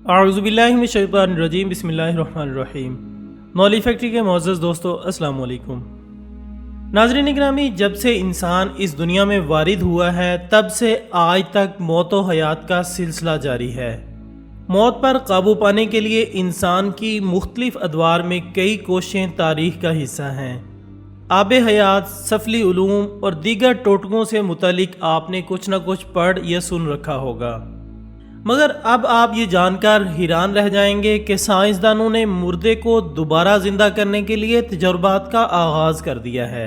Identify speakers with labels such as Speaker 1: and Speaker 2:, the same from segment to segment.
Speaker 1: اعوذ باللہ من الشیطان الرجیم، بسم اللہ الرحمن الرحیم۔ نولی فیکٹری کے معزز دوستو، السلام علیکم۔ ناظرین گرامی، جب سے انسان اس دنیا میں وارد ہوا ہے تب سے آج تک موت و حیات کا سلسلہ جاری ہے۔ موت پر قابو پانے کے لیے انسان کی مختلف ادوار میں کئی کوششیں تاریخ کا حصہ ہیں۔ آب حیات، سفلی علوم اور دیگر ٹوٹکوں سے متعلق آپ نے کچھ نہ کچھ پڑھ یا سن رکھا ہوگا، مگر اب آپ یہ جان کر حیران رہ جائیں گے کہ سائنسدانوں نے مردے کو دوبارہ زندہ کرنے کے لیے تجربات کا آغاز کر دیا ہے۔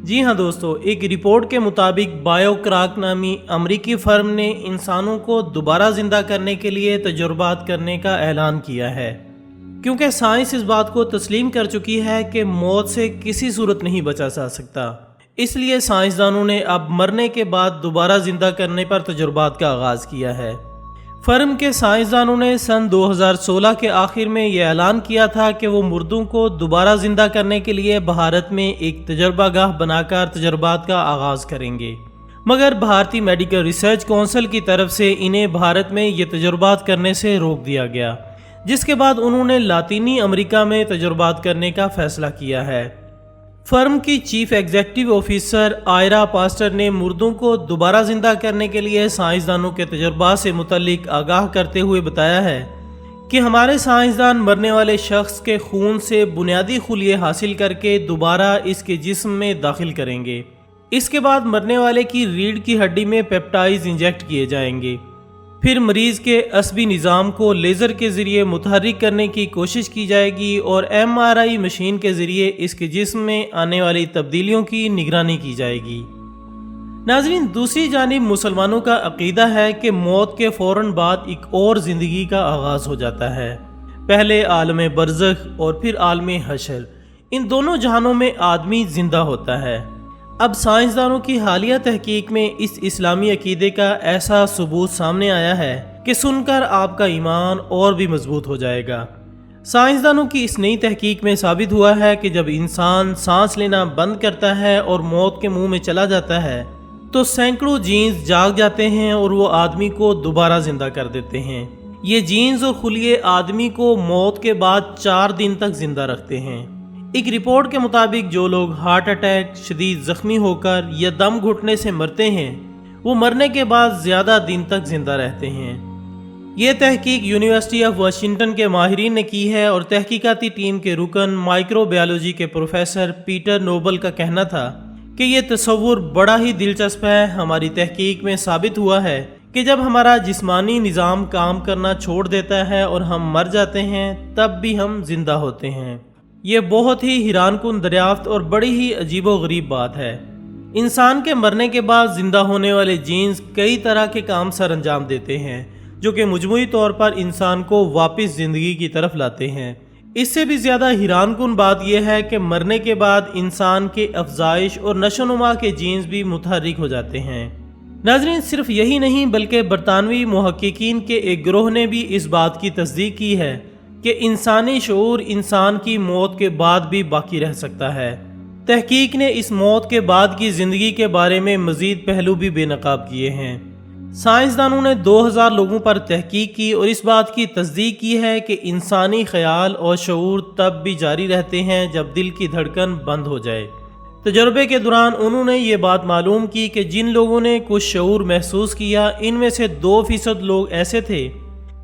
Speaker 1: جی ہاں دوستو، ایک رپورٹ کے مطابق بایو کراک نامی امریکی فرم نے انسانوں کو دوبارہ زندہ کرنے کے لیے تجربات کرنے کا اعلان کیا ہے، کیونکہ سائنس اس بات کو تسلیم کر چکی ہے کہ موت سے کسی صورت نہیں بچا جا سکتا۔ اس لیے سائنسدانوں نے اب مرنے کے بعد دوبارہ زندہ کرنے پر تجربات کا آغاز کیا ہے۔ فرم کے سائنسدانوں نے سن 2016 کے آخر میں یہ اعلان کیا تھا کہ وہ مردوں کو دوبارہ زندہ کرنے کے لیے بھارت میں ایک تجربہ گاہ بنا کر تجربات کا آغاز کریں گے، مگر بھارتی میڈیکل ریسرچ کونسل کی طرف سے انہیں بھارت میں یہ تجربات کرنے سے روک دیا گیا، جس کے بعد انہوں نے لاطینی امریکہ میں تجربات کرنے کا فیصلہ کیا ہے۔ فرم کی چیف ایگزیکٹو آفیسر آئرا پاسٹر نے مردوں کو دوبارہ زندہ کرنے کے لیے سائنسدانوں کے تجربات سے متعلق آگاہ کرتے ہوئے بتایا ہے کہ ہمارے سائنسدان مرنے والے شخص کے خون سے بنیادی خلیے حاصل کر کے دوبارہ اس کے جسم میں داخل کریں گے۔ اس کے بعد مرنے والے کی ریڑھ کی ہڈی میں پیپٹائڈز انجیکٹ کیے جائیں گے، پھر مریض کے عصبی نظام کو لیزر کے ذریعے متحرک کرنے کی کوشش کی جائے گی اور MRI مشین کے ذریعے اس کے جسم میں آنے والی تبدیلیوں کی نگرانی کی جائے گی۔ ناظرین، دوسری جانب مسلمانوں کا عقیدہ ہے کہ موت کے فوراً بعد ایک اور زندگی کا آغاز ہو جاتا ہے۔ پہلے عالم برزخ اور پھر عالم حشر، ان دونوں جہانوں میں آدمی زندہ ہوتا ہے۔ اب سائنسدانوں کی حالیہ تحقیق میں اس اسلامی عقیدے کا ایسا ثبوت سامنے آیا ہے کہ سن کر آپ کا ایمان اور بھی مضبوط ہو جائے گا۔ سائنسدانوں کی اس نئی تحقیق میں ثابت ہوا ہے کہ جب انسان سانس لینا بند کرتا ہے اور موت کے منہ میں چلا جاتا ہے تو سینکڑوں جینز جاگ جاتے ہیں اور وہ آدمی کو دوبارہ زندہ کر دیتے ہیں۔ یہ جینز اور خلیے آدمی کو موت کے بعد 4 دن تک زندہ رکھتے ہیں۔ ایک رپورٹ کے مطابق جو لوگ ہارٹ اٹیک، شدید زخمی ہو کر یا دم گھٹنے سے مرتے ہیں، وہ مرنے کے بعد زیادہ دن تک زندہ رہتے ہیں۔ یہ تحقیق یونیورسٹی آف واشنگٹن کے ماہرین نے کی ہے اور تحقیقاتی ٹیم کے رکن مائکرو بایولوجی کے پروفیسر پیٹر نوبل کا کہنا تھا کہ یہ تصور بڑا ہی دلچسپ ہے۔ ہماری تحقیق میں ثابت ہوا ہے کہ جب ہمارا جسمانی نظام کام کرنا چھوڑ دیتا ہے اور ہم مر جاتے ہیں تب بھی ہم زندہ ہوتے ہیں۔ یہ بہت ہی حیران کن دریافت اور بڑی ہی عجیب و غریب بات ہے۔ انسان کے مرنے کے بعد زندہ ہونے والے جینز کئی طرح کے کام سر انجام دیتے ہیں جو کہ مجموعی طور پر انسان کو واپس زندگی کی طرف لاتے ہیں۔ اس سے بھی زیادہ حیران کن بات یہ ہے کہ مرنے کے بعد انسان کے افزائش اور نشو و نما کے جینز بھی متحرک ہو جاتے ہیں۔ ناظرین، صرف یہی نہیں بلکہ برطانوی محققین کے ایک گروہ نے بھی اس بات کی تصدیق کی ہے کہ انسانی شعور انسان کی موت کے بعد بھی باقی رہ سکتا ہے۔ تحقیق نے اس موت کے بعد کی زندگی کے بارے میں مزید پہلو بھی بے نقاب کیے ہیں۔ سائنسدانوں نے 2000 لوگوں پر تحقیق کی اور اس بات کی تصدیق کی ہے کہ انسانی خیال اور شعور تب بھی جاری رہتے ہیں جب دل کی دھڑکن بند ہو جائے۔ تجربے کے دوران انہوں نے یہ بات معلوم کی کہ جن لوگوں نے کچھ شعور محسوس کیا، ان میں سے 2% لوگ ایسے تھے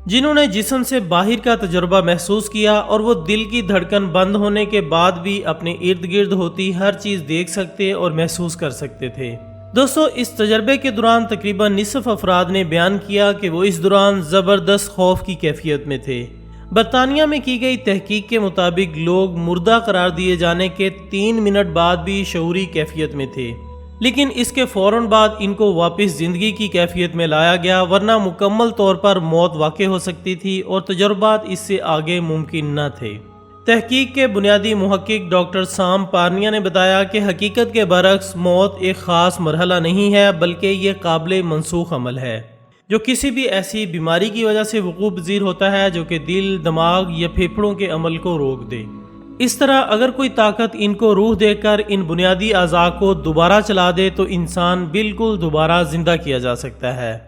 Speaker 1: جنہوں نے جسم سے باہر کا تجربہ محسوس کیا اور وہ دل کی دھڑکن بند ہونے کے بعد بھی اپنے ارد گرد ہوتی ہر چیز دیکھ سکتے اور محسوس کر سکتے تھے۔ دوستو، اس تجربے کے دوران تقریباً نصف افراد نے بیان کیا کہ وہ اس دوران زبردست خوف کی کیفیت میں تھے۔ برطانیہ میں کی گئی تحقیق کے مطابق لوگ مردہ قرار دیے جانے کے 3 منٹ بعد بھی شعوری کیفیت میں تھے، لیکن اس کے فوراً بعد ان کو واپس زندگی کی کیفیت میں لایا گیا، ورنہ مکمل طور پر موت واقع ہو سکتی تھی اور تجربات اس سے آگے ممکن نہ تھے۔ تحقیق کے بنیادی محقق ڈاکٹر سام پارنیا نے بتایا کہ حقیقت کے برعکس موت ایک خاص مرحلہ نہیں ہے بلکہ یہ قابل منسوخ عمل ہے جو کسی بھی ایسی بیماری کی وجہ سے وقوع پذیر ہوتا ہے جو کہ دل، دماغ یا پھیپھڑوں کے عمل کو روک دے۔ اس طرح اگر کوئی طاقت ان کو روح دے کر ان بنیادی اعضاء کو دوبارہ چلا دے تو انسان بالکل دوبارہ زندہ کیا جا سکتا ہے۔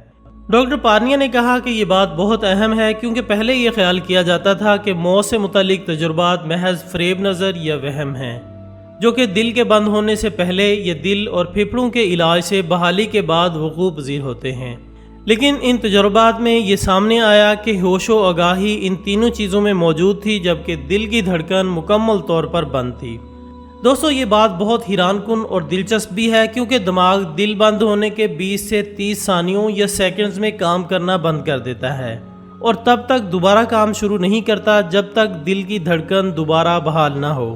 Speaker 1: ڈاکٹر پارنیا نے کہا کہ یہ بات بہت اہم ہے کیونکہ پہلے یہ خیال کیا جاتا تھا کہ موت سے متعلق تجربات محض فریب نظر یا وہم ہیں، جو کہ دل کے بند ہونے سے پہلے یا دل اور پھیپھڑوں کے علاج سے بحالی کے بعد وقوع پذیر ہوتے ہیں۔ لیکن ان تجربات میں یہ سامنے آیا کہ ہوش و آگاہی ان تینوں چیزوں میں موجود تھی، جبکہ دل کی دھڑکن مکمل طور پر بند تھی۔ دوستو، یہ بات بہت حیران کن اور دلچسپ بھی ہے کیونکہ دماغ دل بند ہونے کے 20 سے 30 ثانیوں یا سیکنڈز میں کام کرنا بند کر دیتا ہے اور تب تک دوبارہ کام شروع نہیں کرتا جب تک دل کی دھڑکن دوبارہ بحال نہ ہو۔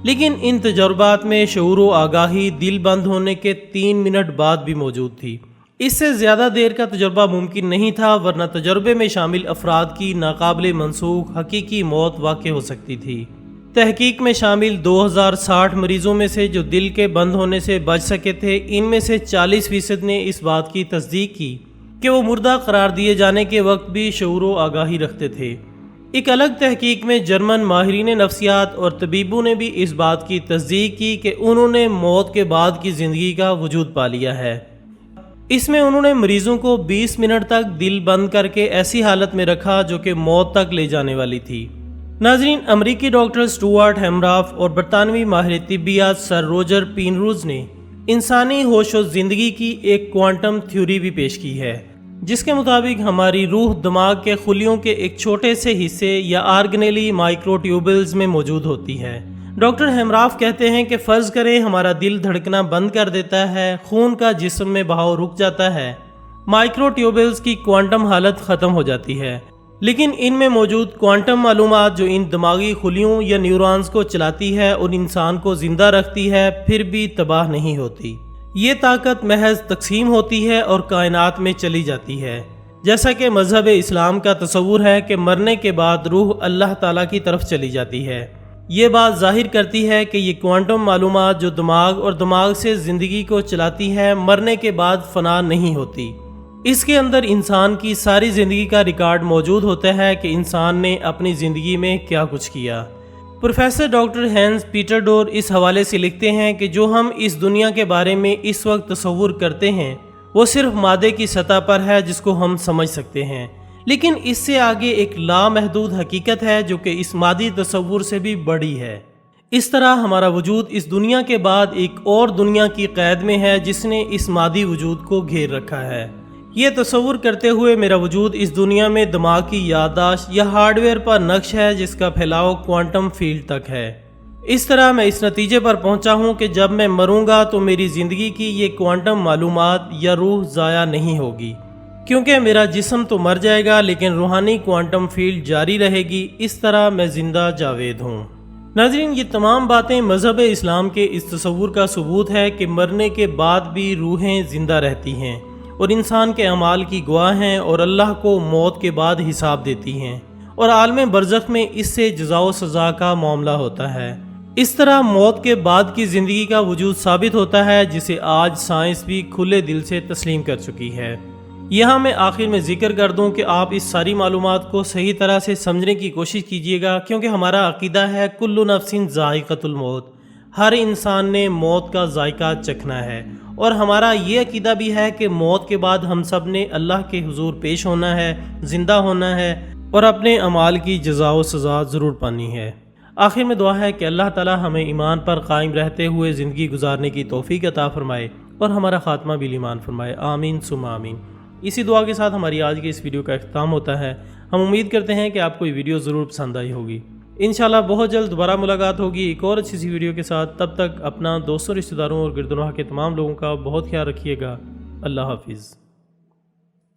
Speaker 1: لیکن ان تجربات میں شعور و آگاہی دل بند ہونے کے 3 منٹ بعد بھی موجود تھی۔ اس سے زیادہ دیر کا تجربہ ممکن نہیں تھا، ورنہ تجربے میں شامل افراد کی ناقابل منسوخ حقیقی موت واقع ہو سکتی تھی۔ تحقیق میں شامل 2060 مریضوں میں سے جو دل کے بند ہونے سے بچ سکے تھے، ان میں سے 40% نے اس بات کی تصدیق کی کہ وہ مردہ قرار دیے جانے کے وقت بھی شعور و آگاہی رکھتے تھے۔ ایک الگ تحقیق میں جرمن ماہرین نفسیات اور طبیبوں نے بھی اس بات کی تصدیق کی کہ انہوں نے موت کے بعد کی زندگی کا وجود پا لیا ہے۔ اس میں انہوں نے مریضوں کو 20 منٹ تک دل بند کر کے ایسی حالت میں رکھا جو کہ موت تک لے جانے والی تھی۔ ناظرین، امریکی ڈاکٹر سٹوارٹ ہیمراف اور برطانوی ماہر طبیات سر روجر پینروز نے انسانی ہوش و زندگی کی ایک کوانٹم تھیوری بھی پیش کی ہے، جس کے مطابق ہماری روح دماغ کے خلیوں کے ایک چھوٹے سے حصے یا آرگنیلی مائکرو ٹیوبلز میں موجود ہوتی ہے۔ ڈاکٹر ہیمراف کہتے ہیں کہ فرض کریں ہمارا دل دھڑکنا بند کر دیتا ہے، خون کا جسم میں بہاؤ رک جاتا ہے، مائکرو ٹیوبلز کی کوانٹم حالت ختم ہو جاتی ہے، لیکن ان میں موجود کوانٹم معلومات جو ان دماغی خلیوں یا نیورونز کو چلاتی ہے اور انسان کو زندہ رکھتی ہے، پھر بھی تباہ نہیں ہوتی۔ یہ طاقت محض تقسیم ہوتی ہے اور کائنات میں چلی جاتی ہے، جیسا کہ مذہب اسلام کا تصور ہے کہ مرنے کے بعد روح اللہ تعالیٰ کی طرف چلی جاتی ہے۔ یہ بات ظاہر کرتی ہے کہ یہ کوانٹم معلومات جو دماغ اور دماغ سے زندگی کو چلاتی ہے، مرنے کے بعد فنا نہیں ہوتی۔ اس کے اندر انسان کی ساری زندگی کا ریکارڈ موجود ہوتا ہے کہ انسان نے اپنی زندگی میں کیا کچھ کیا۔ پروفیسر ڈاکٹر ہینس پیٹر ڈور اس حوالے سے لکھتے ہیں کہ جو ہم اس دنیا کے بارے میں اس وقت تصور کرتے ہیں وہ صرف مادے کی سطح پر ہے جس کو ہم سمجھ سکتے ہیں، لیکن اس سے آگے ایک لامحدود حقیقت ہے جو کہ اس مادی تصور سے بھی بڑی ہے۔ اس طرح ہمارا وجود اس دنیا کے بعد ایک اور دنیا کی قید میں ہے جس نے اس مادی وجود کو گھیر رکھا ہے۔ یہ تصور کرتے ہوئے میرا وجود اس دنیا میں دماغ کی یادداشت یا ہارڈ ویئر پر نقش ہے جس کا پھیلاؤ کوانٹم فیلڈ تک ہے۔ اس طرح میں اس نتیجے پر پہنچا ہوں کہ جب میں مروں گا تو میری زندگی کی یہ کوانٹم معلومات یا روح ضائع نہیں ہوگی، کیونکہ میرا جسم تو مر جائے گا لیکن روحانی کوانٹم فیلڈ جاری رہے گی۔ اس طرح میں زندہ جاوید ہوں۔ ناظرین، یہ تمام باتیں مذہب اسلام کے اس تصور کا ثبوت ہے کہ مرنے کے بعد بھی روحیں زندہ رہتی ہیں اور انسان کے اعمال کی گواہ ہیں اور اللہ کو موت کے بعد حساب دیتی ہیں، اور عالم برزخ میں اس سے جزا و سزا کا معاملہ ہوتا ہے۔ اس طرح موت کے بعد کی زندگی کا وجود ثابت ہوتا ہے جسے آج سائنس بھی کھلے دل سے تسلیم کر چکی ہے۔ یہاں میں آخر میں ذکر کر دوں کہ آپ اس ساری معلومات کو صحیح طرح سے سمجھنے کی کوشش کیجیے گا، کیونکہ ہمارا عقیدہ ہے کل نفس ذائقۃ الموت، ہر انسان نے موت کا ذائقہ چکھنا ہے، اور ہمارا یہ عقیدہ بھی ہے کہ موت کے بعد ہم سب نے اللہ کے حضور پیش ہونا ہے، زندہ ہونا ہے اور اپنے اعمال کی جزا و سزا ضرور پانی ہے۔ آخر میں دعا ہے کہ اللہ تعالی ہمیں ایمان پر قائم رہتے ہوئے زندگی گزارنے کی توفیق عطا فرمائے اور ہمارا خاتمہ بھی ایمان فرمائے، آمین ثم آمین۔ اسی دعا کے ساتھ ہماری آج کی اس ویڈیو کا اختتام ہوتا ہے۔ ہم امید کرتے ہیں کہ آپ کو یہ ویڈیو ضرور پسند آئی ہوگی۔ انشاءاللہ بہت جلد دوبارہ ملاقات ہوگی ایک اور اچھی سی ویڈیو کے ساتھ۔ تب تک اپنا دوستوں، رشتہ داروں اور گردنواح کے تمام لوگوں کا بہت خیال رکھیے گا۔ اللہ حافظ۔